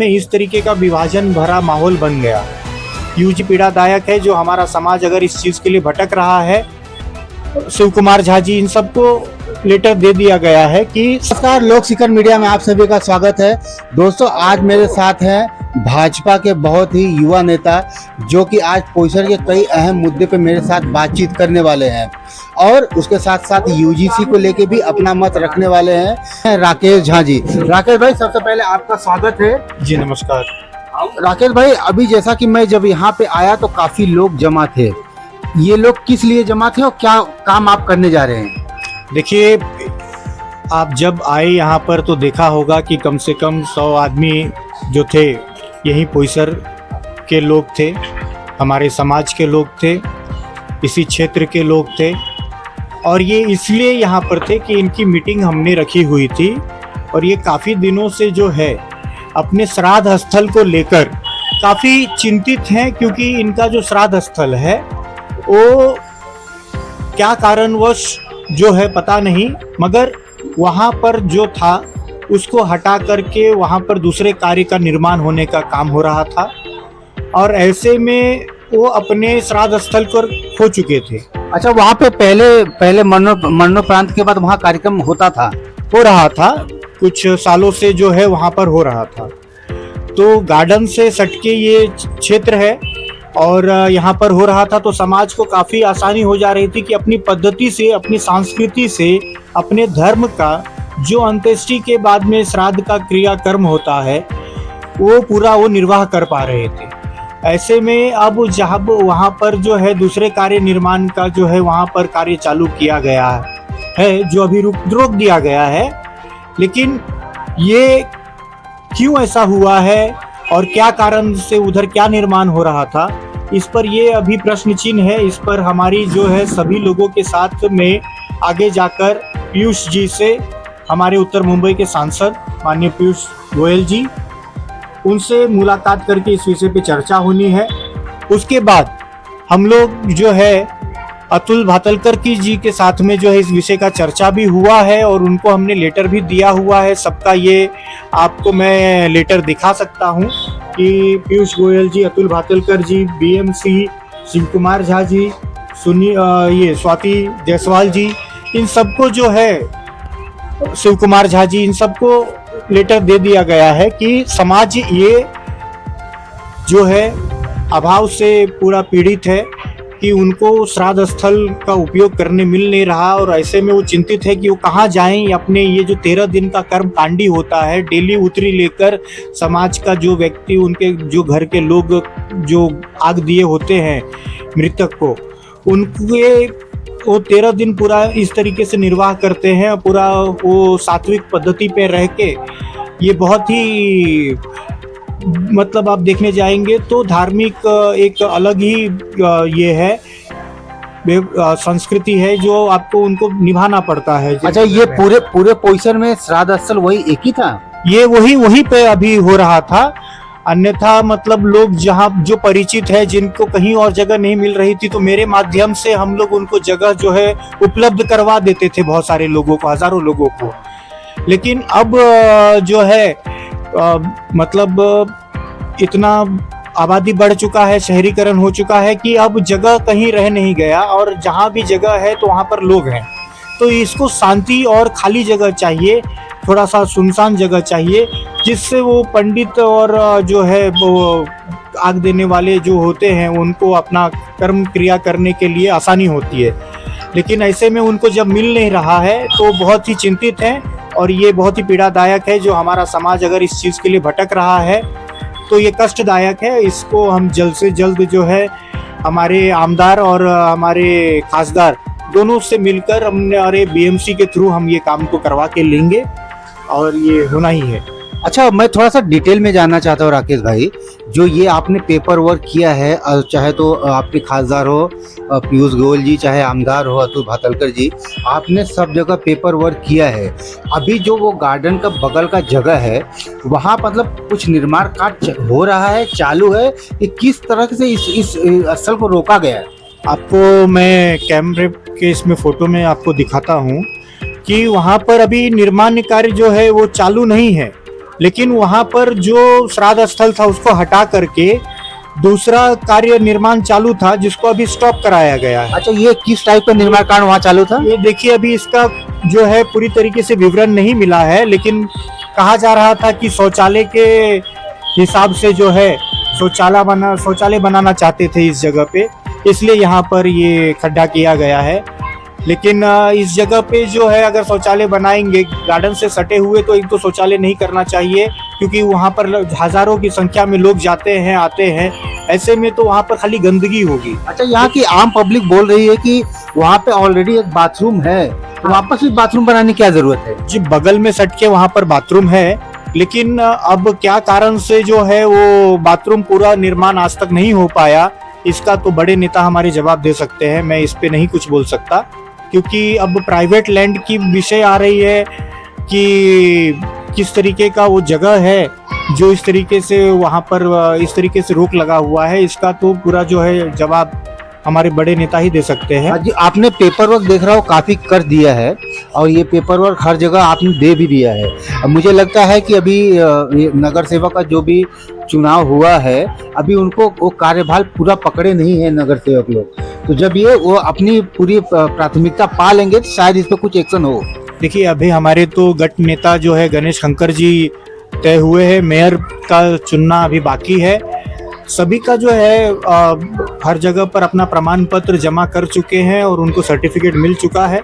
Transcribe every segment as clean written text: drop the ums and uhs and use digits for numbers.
में इस तरीके का विभाजन भरा माहौल बन गया, यूं पीड़ादायक है। जो हमारा समाज अगर इस चीज़ के लिए भटक रहा है, शिव कुमार झा जी इन सबको लेटर दे दिया गया है कि नमस्कार, लोक शिखर मीडिया में आप सभी का स्वागत है। दोस्तों, आज मेरे साथ हैं भाजपा के बहुत ही युवा नेता जो कि आज पोईसर के कई अहम मुद्दे पे मेरे साथ बातचीत करने वाले हैं और उसके साथ साथ यूजीसी को लेके भी अपना मत रखने वाले हैं राकेश झा जी। राकेश भाई, सबसे पहले आपका स्वागत है। जी नमस्कार। राकेश भाई, अभी जैसा कि मैं जब यहाँ पे आया तो काफी लोग जमा थे, ये लोग किस लिए जमा थे और क्या काम आप करने जा रहे हैं? देखिए, आप जब आए यहाँ पर तो देखा होगा कि कम से कम 100 आदमी जो थे यही पोईसर के लोग थे, हमारे समाज के लोग थे, इसी क्षेत्र के लोग थे। और ये इसलिए यहाँ पर थे कि इनकी मीटिंग हमने रखी हुई थी और ये काफ़ी दिनों से जो है अपने श्राद्ध स्थल को लेकर काफ़ी चिंतित हैं, क्योंकि इनका जो श्राद्ध स्थल है वो क्या कारणवश जो है पता नहीं, मगर वहाँ पर जो था उसको हटा करके वहाँ पर दूसरे कार्य का निर्माण होने का काम हो रहा था और ऐसे में वो अपने श्राद्ध स्थल पर खो चुके थे। अच्छा, वहाँ पे पहले मरणोपरांत के बाद वहाँ कार्यक्रम हो रहा था कुछ सालों से जो है वहाँ पर हो रहा था। तो गार्डन से सटके ये क्षेत्र है और यहाँ पर हो रहा था, तो समाज को काफ़ी आसानी हो जा रही थी कि अपनी पद्धति से, अपनी संस्कृति से, अपने धर्म का जो अंत्येष्टि के बाद में श्राद्ध का क्रियाकर्म होता है वो पूरा वो निर्वाह कर पा रहे थे। ऐसे में अब जहाँ वहाँ पर जो है दूसरे कार्य निर्माण का जो है वहाँ पर कार्य चालू किया गया है, जो अभी रोक दिया गया है। लेकिन ये क्यों ऐसा हुआ है और क्या कारण से उधर क्या निर्माण हो रहा था, इस पर ये अभी प्रश्न चिन्ह है। इस पर हमारी जो है सभी लोगों के साथ में आगे जाकर पीयूष जी से, हमारे उत्तर मुंबई के सांसद माननीय पीयूष गोयल जी, उनसे मुलाकात करके इस विषय पे चर्चा होनी है। उसके बाद हम लोग जो है अतुल भातलकर जी के साथ में जो है इस विषय का चर्चा भी हुआ है और उनको हमने लेटर भी दिया हुआ है सबका। ये आपको मैं लेटर दिखा सकता हूँ कि पीयूष गोयल जी, अतुल भातलकर जी, बीएमसी, शिव कुमार झा जी, ये स्वाति जायसवाल जी, इन सबको जो है शिव कुमार झा जी, इन सबको लेटर दे दिया गया है कि समाज ये जो है अभाव से पूरा पीड़ित है कि उनको श्राद्ध स्थल का उपयोग करने मिल नहीं रहा और ऐसे में वो चिंतित है कि वो कहाँ जाएं। अपने ये जो 13 दिन का कर्म कांडी होता है, डेली उतरी लेकर समाज का जो व्यक्ति, उनके जो घर के लोग जो आग दिए होते हैं मृतक को, उनके वो 13 दिन पूरा इस तरीके से निर्वाह करते हैं। पूरा वो सात्विक पद्धति पे रह के ये बहुत ही मतलब आप देखने जाएंगे तो धार्मिक एक अलग ही ये है संस्कृति है जो आपको उनको निभाना पड़ता है। अच्छा, ये पूरे पोईसर में श्राद्ध स्थल वही एक ही था? ये वही पे अभी हो रहा था। अन्यथा मतलब लोग जहाँ जो परिचित है, जिनको कहीं और जगह नहीं मिल रही थी, तो मेरे माध्यम से हम लोग उनको जगह जो है उपलब्ध करवा देते थे, बहुत सारे लोगों को, हजारों लोगों को। लेकिन अब जो है मतलब इतना आबादी बढ़ चुका है, शहरीकरण हो चुका है कि अब जगह कहीं रह नहीं गया और जहाँ भी जगह है तो वहाँ पर लोग हैं। तो इसको शांति और खाली जगह चाहिए, थोड़ा सा सुनसान जगह चाहिए, जिससे वो पंडित और जो है वो आग देने वाले जो होते हैं उनको अपना कर्म क्रिया करने के लिए आसानी होती है। लेकिन ऐसे में उनको जब मिल नहीं रहा है तो बहुत ही चिंतित हैं और ये बहुत ही पीड़ादायक है। जो हमारा समाज अगर इस चीज़ के लिए भटक रहा है तो ये कष्टदायक है। इसको हम जल्द से जल्द जो है हमारे आमदार और हमारे खासदार दोनों से मिलकर हमने बीएमसी के थ्रू हम ये काम को करवा के लेंगे और ये होना ही है। अच्छा, मैं थोड़ा सा डिटेल में जानना चाहता हूँ राकेश भाई, जो ये आपने पेपर वर्क किया है, चाहे तो आपके खासदार हो पीयूष गोयल जी, चाहे आमदार हो अतुल भातलकर जी, आपने सब जगह पेपर वर्क किया है। अभी जो वो गार्डन का बगल का जगह है वहाँ मतलब कुछ निर्माण कार्य हो रहा है, चालू है, कि किस तरह से इस स्थल को रोका गया है? आपको मैं कैमरे के इसमें फोटो में आपको दिखाता हूँ कि वहाँ पर अभी निर्माण कार्य जो है वो चालू नहीं है। लेकिन वहां पर जो श्राद्ध स्थल था उसको हटा करके दूसरा कार्य निर्माण चालू था जिसको अभी स्टॉप कराया गया है। अच्छा, ये किस टाइप का निर्माण कार्य वहाँ चालू था? ये देखिए, अभी इसका जो है पूरी तरीके से विवरण नहीं मिला है, लेकिन कहा जा रहा था कि शौचालय के हिसाब से जो है शौचालय बनाना चाहते थे इस जगह पे, इसलिए यहाँ पर ये खड्डा किया गया है। लेकिन इस जगह पे जो है अगर शौचालय बनाएंगे गार्डन से सटे हुए, तो इनको शौचालय नहीं करना चाहिए, क्योंकि वहाँ पर हजारों की संख्या में लोग जाते हैं आते हैं, ऐसे में तो वहाँ पर खाली गंदगी होगी। अच्छा, यहाँ की आम पब्लिक बोल रही है कि वहाँ पे ऑलरेडी एक बाथरूम है, तो वापस इस बाथरूम बनाने की क्या जरूरत है? जी, बगल में सट के वहाँ पर बाथरूम है, लेकिन अब क्या कारण से जो है वो बाथरूम पूरा निर्माण आज तक नहीं हो पाया, इसका तो बड़े नेता हमारे जवाब दे सकते हैं। मैं इस पे नहीं कुछ बोल सकता, क्योंकि अब प्राइवेट लैंड की विषय आ रही है कि किस तरीके का वो जगह है जो इस तरीके से वहाँ पर इस तरीके से रोक लगा हुआ है, इसका तो पूरा जो है जवाब हमारे बड़े नेता ही दे सकते हैं। जी, आपने पेपर वर्क देख रहा हो काफी कर दिया है, और ये पेपर वर्क हर जगह आपने दे भी दिया है। अब मुझे लगता है कि अभी ये नगर सेवक का जो भी चुनाव हुआ है, अभी उनको वो कार्यभार पूरा पकड़े नहीं है नगर सेवक लोग, तो जब ये वो अपनी पूरी प्राथमिकता पा लेंगे तो शायद इस पर कुछ एक्शन हो। देखिए, अभी हमारे तो गट नेता जो है गणेश खंकर जी तय हुए हैं, मेयर का चुनना अभी बाकी है। सभी का जो है हर जगह पर अपना प्रमाण पत्र जमा कर चुके हैं और उनको सर्टिफिकेट मिल चुका है।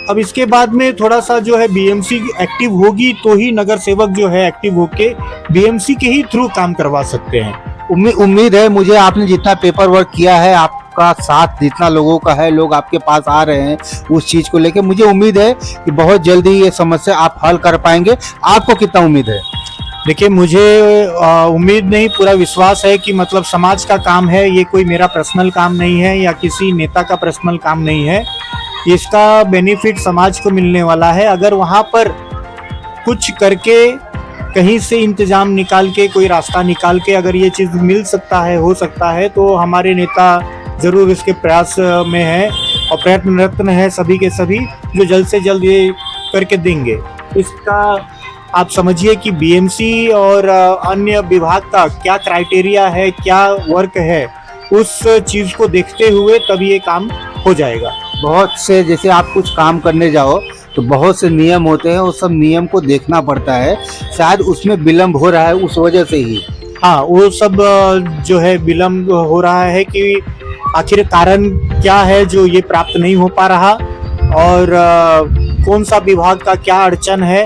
अब इसके बाद में थोड़ा सा जो है बीएमसी एक्टिव होगी तो ही नगर सेवक जो है एक्टिव होके बीएमसी के ही थ्रू काम करवा सकते हैं। उम्मीद है मुझे, आपने जितना पेपर वर्क किया है, आपका साथ जितना लोगों का है, लोग आपके पास आ रहे हैं उस चीज को लेके, मुझे उम्मीद है कि बहुत जल्दी ये समस्या आप हल कर पाएंगे। आपको कितना उम्मीद है? देखिए, मुझे उम्मीद नहीं, पूरा विश्वास है कि मतलब समाज का काम है ये, कोई मेरा पर्सनल काम नहीं है या किसी नेता का पर्सनल काम नहीं है। इसका बेनिफिट समाज को मिलने वाला है। अगर वहाँ पर कुछ करके कहीं से इंतजाम निकाल के, कोई रास्ता निकाल के अगर ये चीज़ मिल सकता है, हो सकता है, तो हमारे नेता ज़रूर इसके प्रयास में है और प्रयत्नरत है सभी के सभी, जो जल्द से जल्द ये करके देंगे। इसका आप समझिए कि बीएमसी और अन्य विभाग का क्या क्राइटेरिया है, क्या वर्क है, उस चीज़ को देखते हुए तब ये काम हो जाएगा। बहुत से, जैसे आप कुछ काम करने जाओ तो बहुत से नियम होते हैं, उस सब नियम को देखना पड़ता है, शायद उसमें विलम्ब हो रहा है उस वजह से ही। हाँ, वो सब जो है विलम्ब हो रहा है कि आखिर कारण क्या है जो ये प्राप्त नहीं हो पा रहा, और कौन सा विभाग का क्या अड़चन है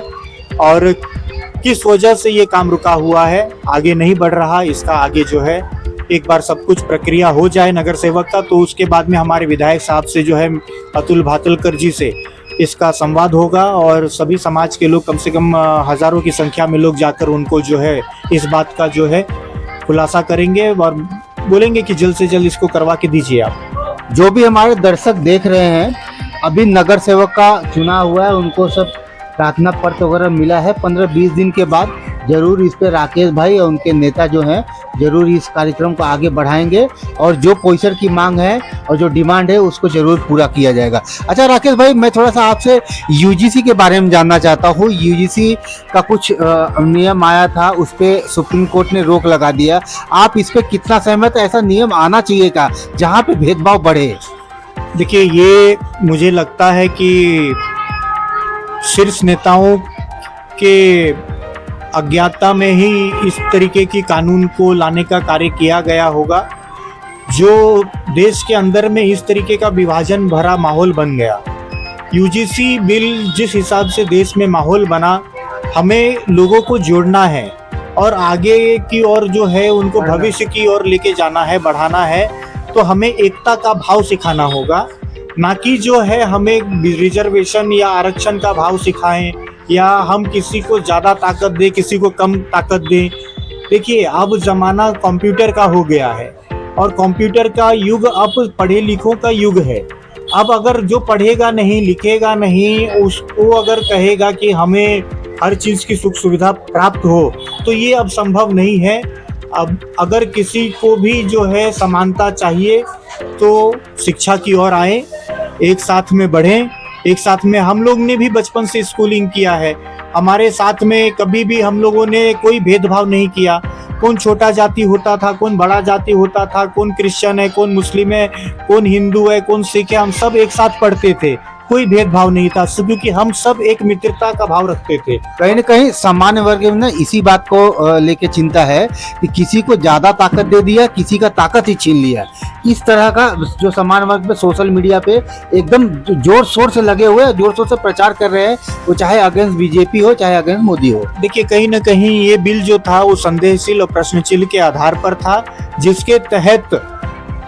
और किस वजह से ये काम रुका हुआ है, आगे नहीं बढ़ रहा। इसका आगे जो है एक बार सब कुछ प्रक्रिया हो जाए नगर सेवक का, तो उसके बाद में हमारे विधायक साहब से जो है अतुल भातलकर जी से इसका संवाद होगा और सभी समाज के लोग, कम से कम हजारों की संख्या में लोग जाकर उनको जो है इस बात का जो है खुलासा करेंगे और बोलेंगे कि जल्द से जल्द इसको करवा के दीजिए आप। जो भी हमारे दर्शक देख रहे हैं, अभी नगर सेवक का चुनाव हुआ है, उनको सब प्रार्थना पत्र वगैरह मिला है। 15-20 दिन के बाद जरूर इस पे राकेश भाई और उनके नेता जो हैं जरूर इस कार्यक्रम को आगे बढ़ाएंगे और जो पोजीशन की मांग है और जो डिमांड है उसको जरूर पूरा किया जाएगा। अच्छा राकेश भाई, मैं थोड़ा सा आपसे यूजीसी के बारे में जानना चाहता हूँ। यूजीसी का कुछ नियम आया था, उस पर सुप्रीम कोर्ट ने रोक लगा दिया, आप इस पर कितना सहमत है? ऐसा नियम आना चाहिए का जहाँ पे भेदभाव बढ़े? देखिए, ये मुझे लगता है कि शीर्ष नेताओं के अज्ञातता में ही इस तरीके की कानून को लाने का कार्य किया गया होगा, जो देश के अंदर में इस तरीके का विभाजन भरा माहौल बन गया। यूजीसी बिल जिस हिसाब से देश में माहौल बना, हमें लोगों को जोड़ना है और आगे की ओर जो है उनको भविष्य की ओर लेके जाना है, बढ़ाना है, तो हमें एकता का भाव सिखाना होगा, ना कि जो है हमें रिजर्वेशन या आरक्षण का भाव सिखाएं या हम किसी को ज़्यादा ताकत दें, किसी को कम ताकत दें। देखिए, अब ज़माना कंप्यूटर का हो गया है और कंप्यूटर का युग अब पढ़े लिखों का युग है। अब अगर जो पढ़ेगा नहीं, लिखेगा नहीं, उसको अगर कहेगा कि हमें हर चीज़ की सुख सुविधा प्राप्त हो, तो ये अब संभव नहीं है। अब अगर किसी को भी जो है समानता चाहिए तो शिक्षा की ओर आए, एक साथ में बढ़ें, एक साथ में। हम लोग ने भी बचपन से स्कूलिंग किया है, हमारे साथ में कभी भी हम लोगों ने कोई भेदभाव नहीं किया। कौन छोटा जाति होता था, कौन बड़ा जाति होता था, कौन क्रिश्चियन है, कौन मुस्लिम है, कौन हिंदू है, कौन सिख है, हम सब एक साथ पढ़ते थे। कोई भेदभाव नहीं था, क्योंकि हम सब एक मित्रता का भाव रखते थे। कहीं न कहीं सामान्य वर्ग में ना इसी बात को लेके चिंता है कि किसी को ज्यादा ताकत दे दिया, किसी का ताकत ही छीन लिया। इस तरह का जो सामान्य वर्ग पे सोशल मीडिया पे एकदम जोर शोर से लगे हुए, जोर शोर से प्रचार कर रहे हैं, वो चाहे अगेंस्ट बीजेपी हो, चाहे अगेंस्ट मोदी हो। देखिए, कहीं ना कहीं ये बिल जो था वो संदेहशील और प्रश्नचिन्ह के आधार पर था, जिसके तहत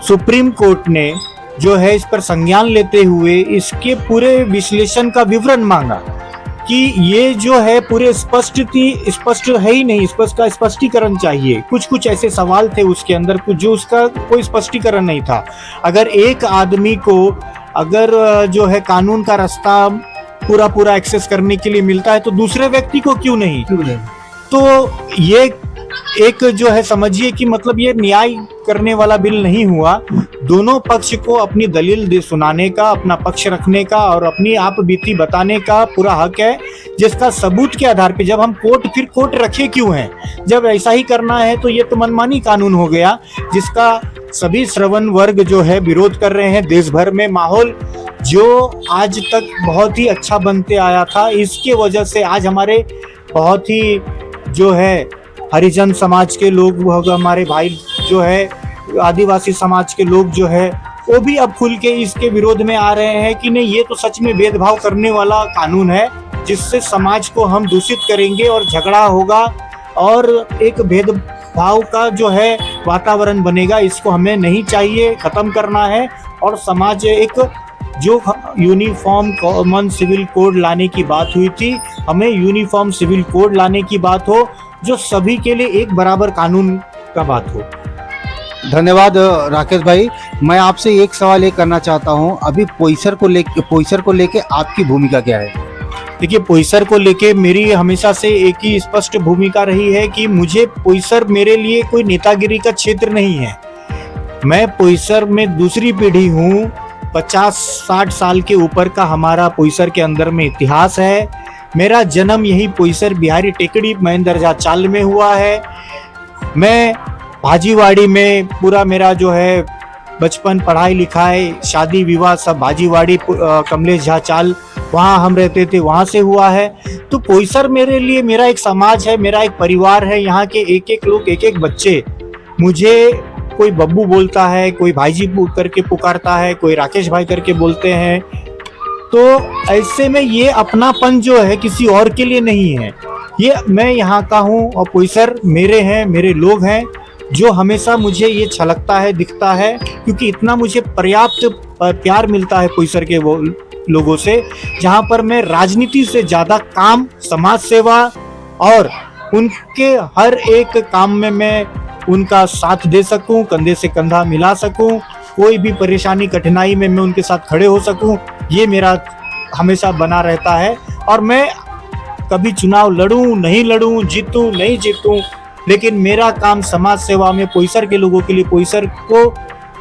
सुप्रीम कोर्ट ने जो है इस पर संज्ञान लेते हुए इसके पूरे विश्लेषण का विवरण मांगा कि ये जो है पूरे स्पष्ट है ही नहीं, इसका स्पष्टीकरण चाहिए। कुछ ऐसे सवाल थे उसके अंदर कुछ जो उसका कोई स्पष्टीकरण नहीं था। अगर एक आदमी को अगर जो है कानून का रास्ता पूरा एक्सेस करने के लिए मिलता है तो दूसरे व्यक्ति को क्यों नहीं? तो ये एक जो है समझिए कि मतलब ये न्याय करने वाला बिल नहीं हुआ। दोनों पक्ष को अपनी दलील सुनाने का, अपना पक्ष रखने का और अपनी आप बीती बताने का पूरा हक है, जिसका सबूत के आधार पे जब हम कोर्ट रखे क्यों हैं? जब ऐसा ही करना है तो ये तो मनमानी कानून हो गया, जिसका सभी श्रवण वर्ग जो है विरोध कर रहे हैं। देश भर में माहौल जो आज तक बहुत ही अच्छा बनते आया था, इसके वजह से आज हमारे बहुत ही जो है हरिजन समाज के लोग, हमारे भाई जो है आदिवासी समाज के लोग जो है वो भी अब खुल के इसके विरोध में आ रहे हैं कि नहीं, ये तो सच में भेदभाव करने वाला कानून है, जिससे समाज को हम दूषित करेंगे और झगड़ा होगा और एक भेदभाव का जो है वातावरण बनेगा। इसको हमें नहीं चाहिए, खत्म करना है। और समाज एक जो यूनिफॉर्म कॉमन सिविल कोड लाने की बात हुई थी, हमें यूनिफॉर्म सिविल कोड लाने की बात हो जो सभी के लिए एक बराबर कानून का बात हो। धन्यवाद राकेश भाई। मैं आपसे एक सवाल ये करना चाहता हूँ, अभी पोईसर को लेके आपकी भूमिका क्या है? देखिए, पोईसर को लेके मेरी हमेशा से एक ही स्पष्ट भूमिका रही है कि मुझे पोईसर मेरे लिए कोई नेतागिरी का क्षेत्र नहीं है। मैं पोईसर में दूसरी पीढ़ी हूँ। 50-60 साल के ऊपर का हमारा पोईसर के अंदर में इतिहास है। मेरा जन्म यही पोईसर बिहारी टेकड़ी महेंद्र झा चाल में हुआ है। मैं भाजीवाड़ी में पूरा मेरा जो है बचपन, पढ़ाई लिखाई, शादी विवाह सब भाजीवाड़ी कमलेश झा चाल, वहाँ हम रहते थे, वहाँ से हुआ है। तो पोईसर मेरे लिए मेरा एक समाज है, मेरा एक परिवार है। यहाँ के एक लोग, एक बच्चे मुझे कोई बब्बू बोलता है, कोई भाईजी करके पुकारता है, कोई राकेश भाई करके बोलते हैं। तो ऐसे में ये अपनापन जो है किसी और के लिए नहीं है, ये मैं यहाँ का हूँ और पोईसर मेरे हैं, मेरे लोग हैं, जो हमेशा मुझे ये छलकता है, दिखता है, क्योंकि इतना मुझे पर्याप्त प्यार मिलता है पोईसर के वो लोगों से, जहाँ पर मैं राजनीति से ज़्यादा काम, समाज सेवा और उनके हर एक काम में मैं उनका साथ दे सकूं, कंधे से कंधा मिला सकूं, कोई भी परेशानी कठिनाई में मैं उनके साथ खड़े हो सकूं, ये मेरा हमेशा बना रहता है। और मैं कभी चुनाव लड़ूं नहीं लड़ूं, जीतूं नहीं जीतूं, लेकिन मेरा काम समाज सेवा में पोईसर के लोगों के लिए, पोईसर को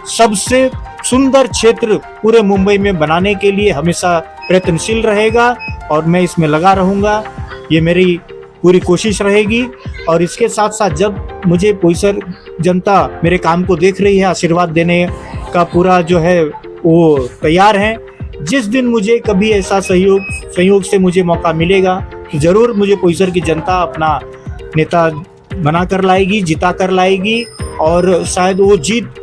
सबसे सुंदर क्षेत्र पूरे मुंबई में बनाने के लिए हमेशा प्रयत्नशील रहेगा और मैं इसमें लगा रहूँगा। ये मेरी पूरी कोशिश रहेगी। और इसके साथ साथ जब मुझे पोईसर जनता मेरे काम को देख रही है, आशीर्वाद देने का पूरा जो है वो तैयार है। जिस दिन मुझे कभी ऐसा संयोग से मुझे मौका मिलेगा तो ज़रूर मुझे पोईसर की जनता अपना नेता बना कर लाएगी, जिता कर लाएगी। और शायद वो जीत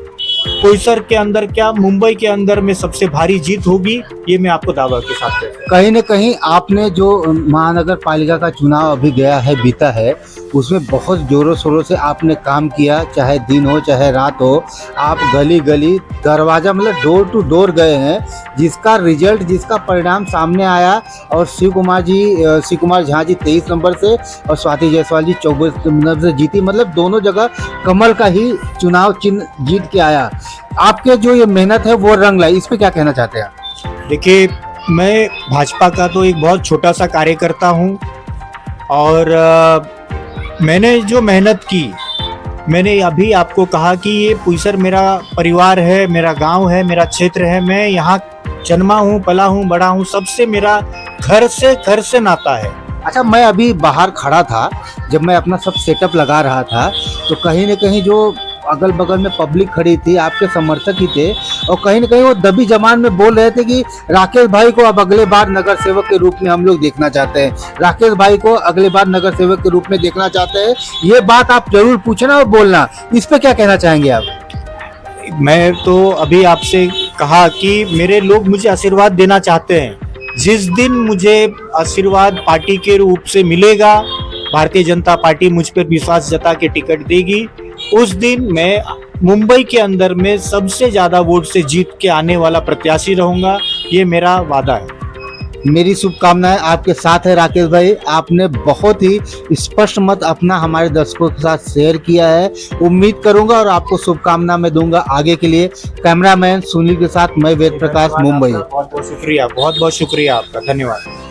पोईसर के अंदर क्या मुंबई के अंदर में सबसे भारी जीत होगी, ये मैं आपको दावा के साथ कहता हूं। कहीं न कहीं आपने जो महानगर पालिका का चुनाव अभी गया है, बीता है, उसमें बहुत जोरों शोरों से आपने काम किया, चाहे दिन हो चाहे रात हो। आप गली गली, दरवाजा, मतलब डोर टू डोर गए हैं, जिसका रिजल्ट, जिसका परिणाम सामने आया। और शिव कुमार झा जी 23 नंबर से और स्वाति जायसवाल जी 24 नंबर से जीती, मतलब दोनों जगह कमल का ही चुनाव चिन्ह जीत के आया। आपके जो ये मेहनत है वो रंग लाई, इस पे क्या कहना चाहते हैं? देखिए, मैं भाजपा का तो एक बहुत छोटा सा कार्यकर्ता हूँ और मैंने जो मेहनत की, मैंने अभी आपको कहा कि ये पोईसर मेरा परिवार है, मेरा गांव है, मेरा क्षेत्र है। मैं यहाँ जन्मा हूँ, पला हूँ, बड़ा हूँ, सबसे मेरा घर से नाता है। अच्छा, मैं अभी बाहर खड़ा था, जब मैं अपना सब सेटअप लगा रहा था, तो कहीं न कहीं जो अगल बगल में पब्लिक खड़ी थी, आपके समर्थक ही थे, और कहीं न कहीं वो दबी जबान में बोल रहे थे कि राकेश भाई को अब अगले बार नगर सेवक के रूप में हम लोग देखना चाहते हैं, राकेश भाई को अगले बार नगर सेवक के रूप में देखना चाहते हैं। ये बात आप जरूर पूछना और बोलना, इस पे क्या कहना चाहेंगे आप? मैं तो अभी आपसे कहा कि मेरे लोग मुझे आशीर्वाद देना चाहते हैं। जिस दिन मुझे आशीर्वाद पार्टी के रूप से मिलेगा, भारतीय जनता पार्टी मुझ पर विश्वास जता के टिकट देगी, उस दिन मैं मुंबई के अंदर में सबसे ज्यादा वोट से जीत के आने वाला प्रत्याशी रहूंगा। ये मेरा वादा है। मेरी शुभकामनाएं आपके साथ है राकेश भाई। आपने बहुत ही स्पष्ट मत अपना हमारे दर्शकों के साथ शेयर किया है। उम्मीद करूंगा और आपको शुभकामना मैं दूंगा आगे के लिए। कैमरामैन सुनील के साथ मैं वेद प्रकाश, मुंबई। बहुत बहुत शुक्रिया, बहुत बहुत शुक्रिया आपका, धन्यवाद।